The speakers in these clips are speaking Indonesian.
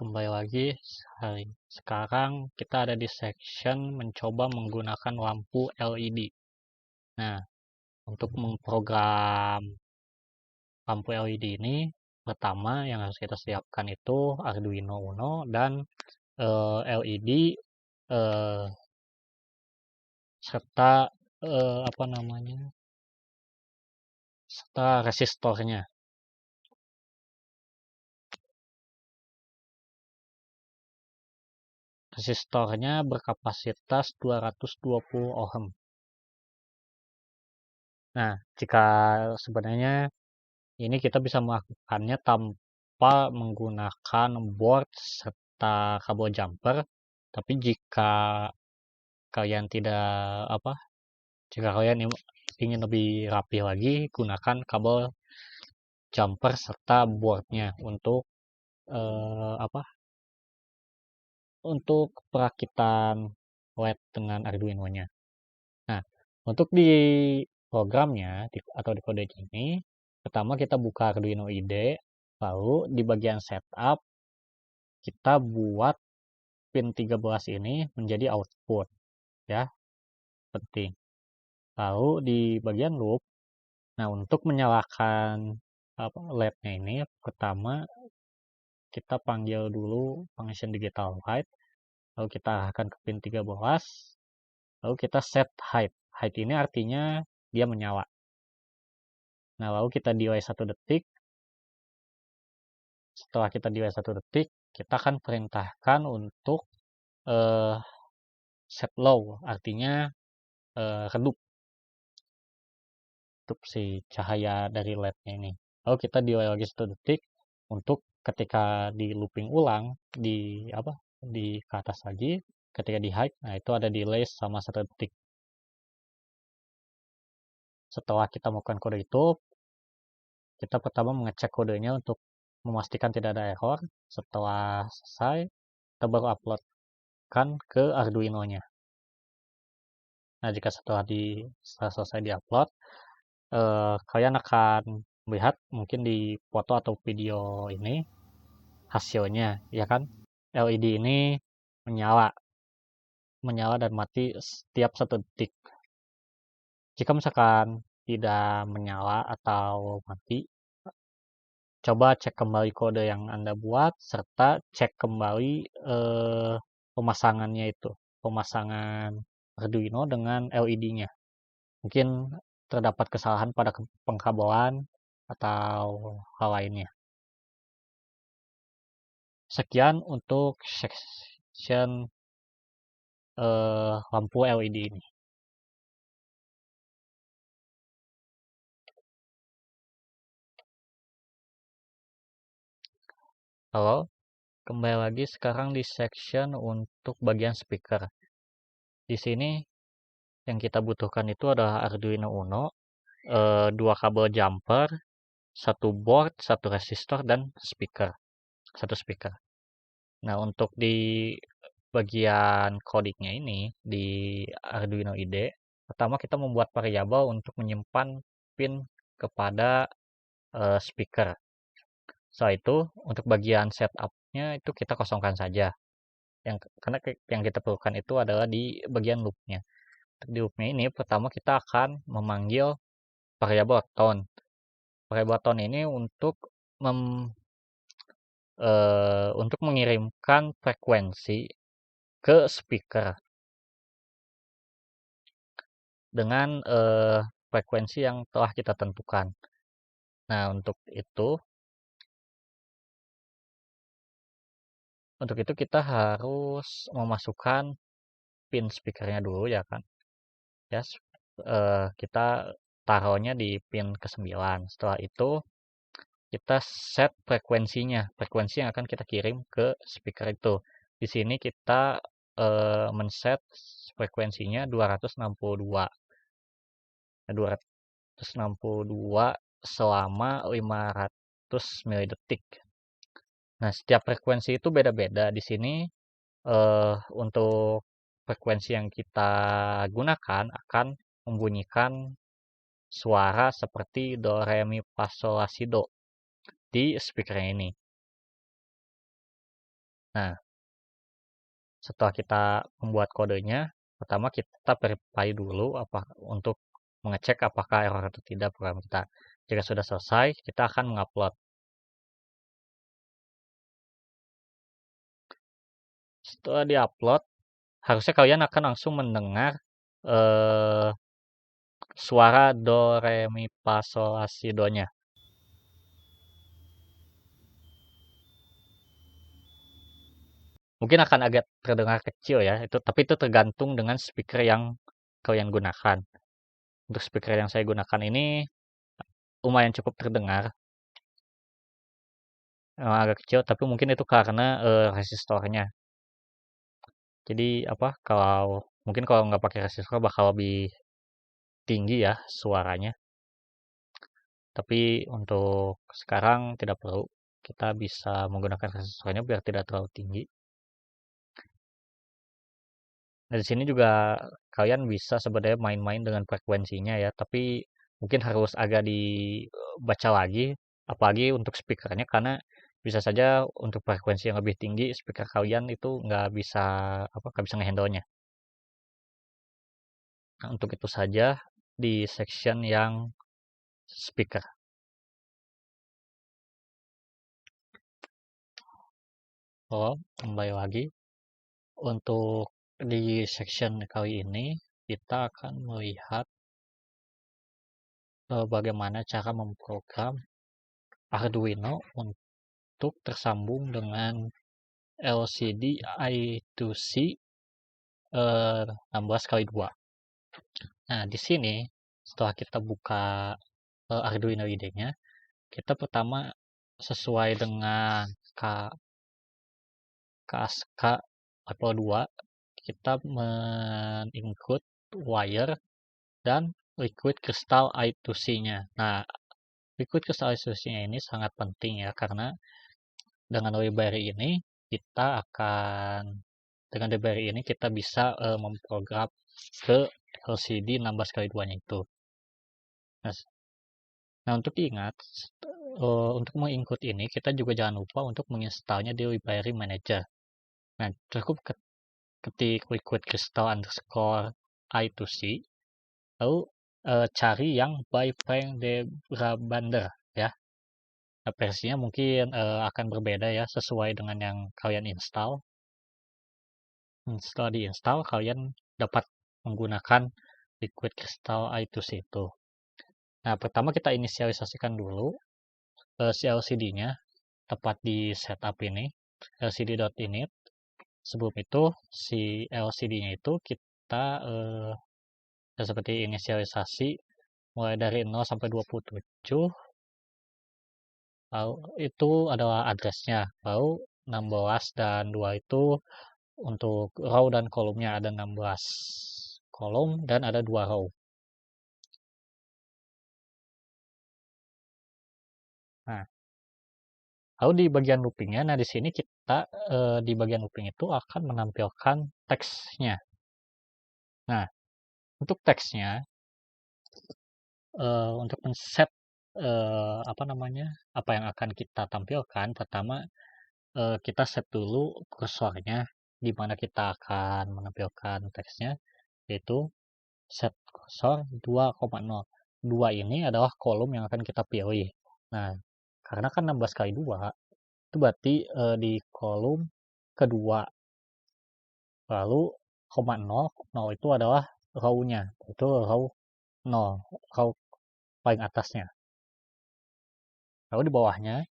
kembali lagi. Sekarang kita ada di section mencoba menggunakan lampu LED. Nah, untuk memprogram lampu LED ini, pertama yang harus kita siapkan itu Arduino Uno dan LED serta serta resistornya. Resistornya berkapasitas 220 ohm. Nah, jika sebenarnya ini kita bisa melakukannya tanpa menggunakan board serta kabel jumper, tapi jika kalian jika kalian ingin lebih rapi lagi, gunakan kabel jumper serta boardnya untuk untuk perakitan LED dengan Arduino-nya. Nah, untuk di programnya atau di kode ini, pertama kita buka Arduino IDE, lalu di bagian setup kita buat pin 13 ini menjadi output, ya, penting. Lalu di bagian loop, nah untuk menyalakan LED-nya ini, pertama kita panggil dulu function digital light, lalu kita arahkan ke pin 13, lalu kita set height. Height ini artinya dia menyala. Nah, lalu kita delay 1 detik. Setelah kita delay 1 detik, kita akan perintahkan untuk set low, artinya redup si cahaya dari LED-nya ini. Lalu kita delay lagi 1 detik untuk ketika di looping ulang di ke atas lagi, ketika di high, nah itu ada delay sama 1 detik. Setelah kita melakukan kode itu, kita pertama mengecek kodenya untuk memastikan tidak ada error. Setelah selesai, kita baru uploadkan ke Arduino-nya. Nah, jika setelah selesai di-upload, kalian akan melihat mungkin di foto atau video ini hasilnya, ya kan? LED ini menyala dan mati setiap 1 detik. Jika misalkan tidak menyala atau mati, coba cek kembali kode yang Anda buat serta cek kembali pemasangan Arduino dengan LED-nya. Mungkin terdapat kesalahan pada pengkabelan atau hal lainnya. Sekian untuk section lampu LED ini. Halo, kembali lagi sekarang di section untuk bagian speaker. Di sini yang kita butuhkan itu adalah Arduino Uno, 2 kabel jumper, 1 board, 1 resistor, dan 1 speaker. Nah, untuk di bagian codingnya ini di Arduino IDE, pertama kita membuat variabel untuk menyimpan pin kepada speaker. Setelah itu, untuk bagian setup-nya itu kita kosongkan saja. Karena yang kita perlukan itu adalah di bagian loop-nya. Di loop-nya ini pertama kita akan memanggil variabel tone. Variabel tone ini untuk mengirimkan frekuensi ke speaker dengan frekuensi yang telah kita tentukan. Nah, untuk itu kita harus memasukkan pin speakernya dulu, ya kan? Ya, kita taruhnya di pin ke-9. Setelah itu kita set frekuensinya, frekuensi yang akan kita kirim ke speaker itu. Di sini kita men-set frekuensinya 262. 262 selama 500 milidetik. Nah, setiap frekuensi itu beda-beda. Di sini untuk frekuensi yang kita gunakan akan membunyikan suara seperti do, re, mi, fa, sol, la, si, do di speaker ini. Nah, setelah kita membuat kodenya, pertama kita verify dulu untuk mengecek apakah error atau tidak program kita. Jika sudah selesai, kita akan mengupload. Setelah diupload, harusnya kalian akan langsung mendengar eh, suara do, re, mi, fa, sol, la, si, do-nya. Mungkin akan agak terdengar kecil ya, tapi itu tergantung dengan speaker yang kalian gunakan. Untuk speaker yang saya gunakan ini lumayan cukup terdengar, agak kecil, tapi mungkin itu karena resistornya. Jadi mungkin kalau nggak pakai resistor bakal lebih tinggi ya suaranya. Tapi untuk sekarang tidak perlu, kita bisa menggunakan resistornya biar tidak terlalu tinggi. Nah, di sini juga kalian bisa sebenarnya main-main dengan frekuensinya ya, tapi mungkin harus agak dibaca lagi, apalagi untuk speakernya, karena bisa saja untuk frekuensi yang lebih tinggi, speaker kalian itu nggak bisa ngehandle-nya. Nah, untuk itu saja di section yang speaker. Oh, kembali lagi. Untuk di section kali ini, kita akan melihat bagaimana cara memprogram Arduino untuk tersambung dengan LCD I2C 16x2. Nah, di sini setelah kita buka Arduino IDE-nya, kita pertama sesuai dengan KSK level 2, kita men-include wire dan liquid crystal I2C-nya. Nah, liquid crystal I2C-nya ini sangat penting ya, karena dengan library ini kita bisa memprogram ke LCD 16x2-nya itu. Nah, untuk diingat, untuk menginclude ini, kita juga jangan lupa untuk menginstalnya di library manager. Nah, cukup ketik liquid crystal underscore I2C, lalu cari yang by Frank de Brabander ya. Nah, versinya mungkin akan berbeda ya, sesuai dengan yang kalian install. Setelah diinstal, kalian dapat menggunakan liquid crystal I2C itu. Nah, pertama kita inisialisasikan dulu si LCD-nya, tepat di setup ini, lcd.init. Sebelum itu, si LCD-nya itu kita seperti inisialisasi mulai dari 0 sampai 27. Lalu itu adalah address-nya. Lalu 16 dan 2 itu untuk row dan kolomnya, ada 16 kolom dan ada 2 row. Nah, lalu di bagian loopingnya, nah di sini kita di bagian looping itu akan menampilkan teksnya. Nah, untuk teksnya, untuk men-set apa yang akan kita tampilkan, pertama kita set dulu kursornya di mana kita akan menampilkan teksnya, yaitu set kursor 2,0. 2 ini adalah kolom yang akan kita pilih. Nah, karena kan 16 kali 2, itu berarti di kolom kedua. Lalu, 0, 0 itu adalah row-nya. Itu row 0, row paling atasnya. Lalu di bawahnya,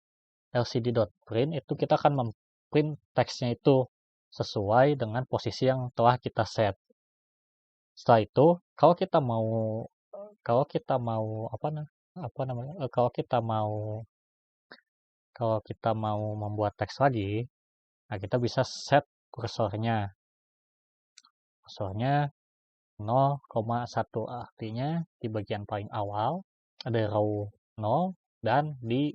lcd.print itu kita akan memprint teksnya itu sesuai dengan posisi yang telah kita set. Setelah itu, kalau kita mau membuat teks lagi, nah kita bisa set kursornya 0,1, artinya di bagian paling awal ada row 0 dan di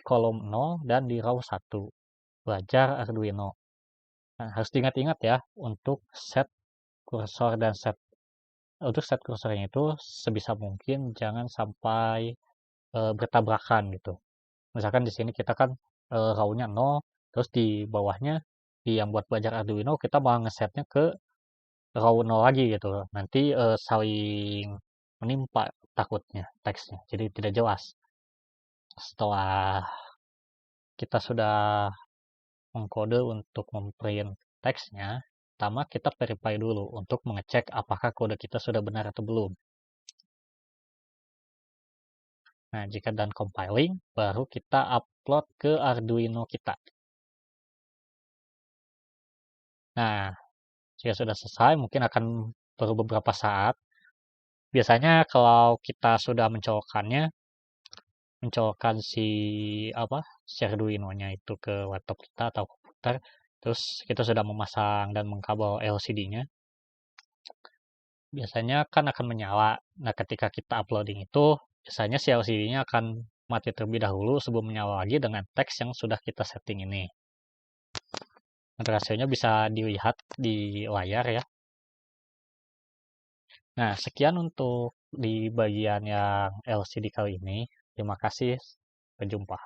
kolom 0 dan di row 1. Belajar Arduino. Nah, harus diingat-ingat ya untuk set kursor untuk set kursornya itu sebisa mungkin jangan sampai bertabrakan gitu. Misalkan di sini kita kan row-nya 0, Terus di bawahnya, di yang buat belajar Arduino, kita mau ngesetnya ke row 0 lagi gitu. Nanti saling menimpa takutnya teksnya, jadi tidak jelas. Setelah kita sudah mengkode untuk memprint teksnya, pertama kita verify dulu untuk mengecek apakah kode kita sudah benar atau belum. Nah, jika done compiling, baru kita upload ke Arduino kita. Nah, jika sudah selesai, mungkin akan perlu beberapa saat. Biasanya kalau kita sudah mencolokkan si Arduino-nya itu ke laptop kita atau komputer, terus kita sudah memasang dan mengkabel LCD-nya, biasanya kan akan menyala. Nah, ketika kita uploading itu, biasanya si LCD-nya akan mati terlebih dahulu sebelum menyala lagi dengan teks yang sudah kita setting ini. Nanti hasilnya bisa dilihat di layar ya. Nah, sekian untuk di bagian yang LCD kali ini. Terima kasih, sampai jumpa.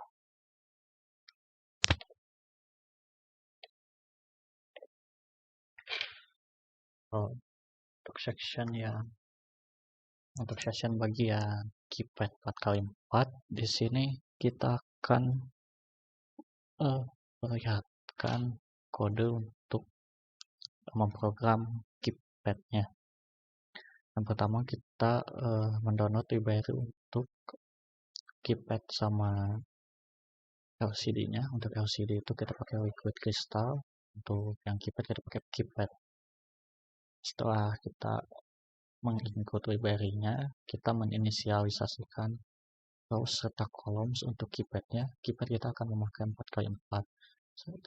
Untuk section bagian keypad 4x4, di sini kita akan perlihatkan kode untuk memprogram keypadnya. Yang pertama kita mendownload library untuk keypad sama LCD-nya. Untuk LCD itu kita pakai Liquid Crystal, untuk yang keypad kita pakai keypad. Setelah kita menginclude library-nya, kita menginisialisasikan rows serta columns untuk keypadnya. Keypad kita akan memakai 4x4.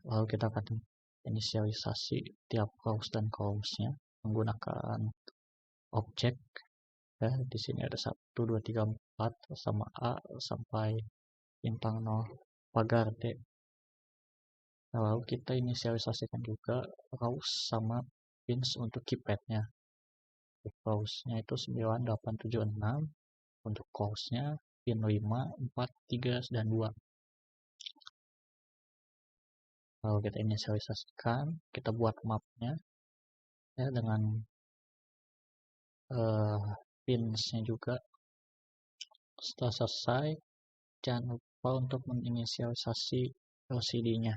Lalu kita akan inisialisasi tiap rows dan columns-nya menggunakan objek. Ya, di sini ada 1, 2, 3, 4 sama A sampai bintang 0 pagar D. Lalu kita inisialisasikan juga rows sama pins untuk keypadnya. Rows-nya itu 9, 8, 7, 6. Untuk columns-nya pin 5, 4, 3, dan 2. Lalu kita inisialisasikan, kita buat mapnya ya, dengan pins-nya juga. Setelah selesai, jangan lupa untuk menginisialisasi LCD-nya.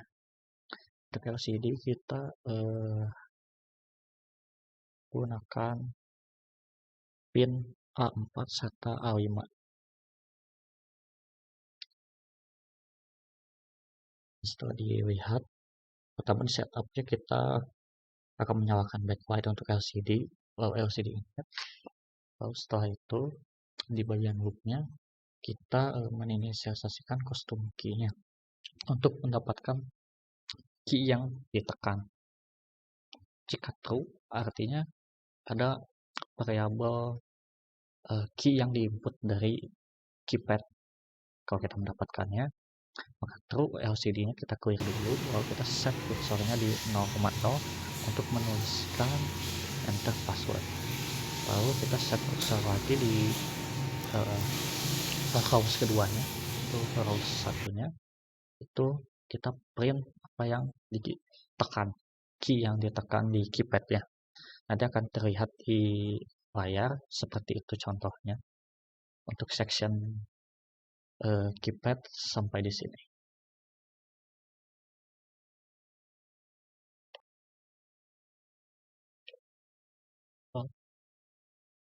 Untuk LCD kita gunakan pin A4 serta A5. Setelah dilihat, pertama di setupnya kita akan menyalakan backlight untuk LCD, lalu LCD ingat. Lalu setelah itu di bagian loopnya kita menginisialisasikan custom key-nya untuk mendapatkan key yang ditekan. Jika true, artinya ada variabel key yang diinput dari keypad. Kalau kita mendapatkannya, maka true, LCD-nya kita clear dulu, lalu kita set kursornya di 0,0 untuk menuliskan enter password. Lalu kita set kursor lagi di rows keduanya, itu rows satunya, itu kita print apa yang ditekan, key yang ditekan di keypad ya. Nanti akan terlihat di layar seperti itu contohnya untuk section keypad sampai di sini.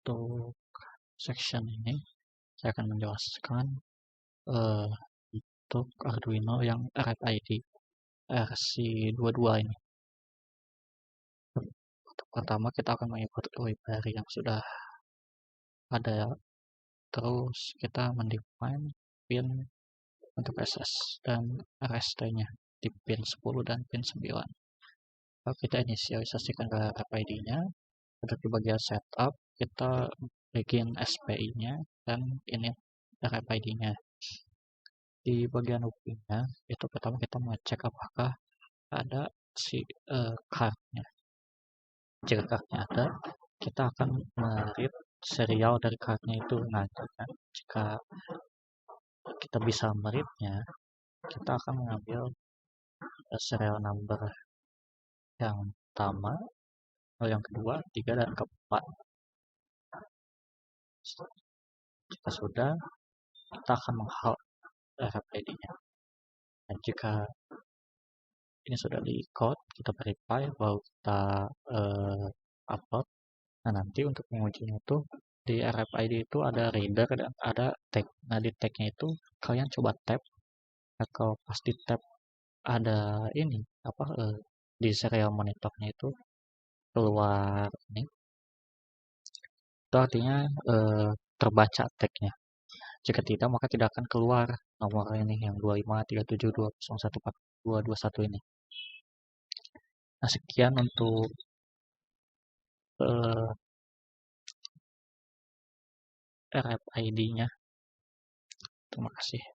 Untuk section ini saya akan menjelaskan untuk Arduino yang RFID RC22 ini. Untuk pertama kita akan mengikuti library yang sudah ada, terus kita mendefine pin untuk SS dan RST-nya di pin 10 dan pin 9. Lalu kita inisialisasikan ke RFID-nya. Untuk di bagian setup kita bikin SPI-nya dan ini RFID-nya. Di bagian looping-nya itu pertama kita mengecek apakah ada si card-nya. Jika card-nya ada, kita akan meread serial dari card-nya itu. Nah, jika kita bisa meread-nya, kita akan mengambil serial number yang pertama, yang kedua, ketiga, dan keempat. Jika sudah, kita akan menghafal RFID-nya. Dan jika ini sudah di-code, kita verify, baru kita upload. Nah, nanti untuk mengujinya itu di RFID itu ada reader dan ada tag. Nah, di tagnya itu kalian coba tap. Nah, kalau pas di tap ada ini di serial monitornya itu keluar ini, itu artinya terbaca tagnya. Jika tidak, maka tidak akan keluar nomor ini yang 253720142221 ini. Nah, sekian untuk RFID-nya. Terima kasih.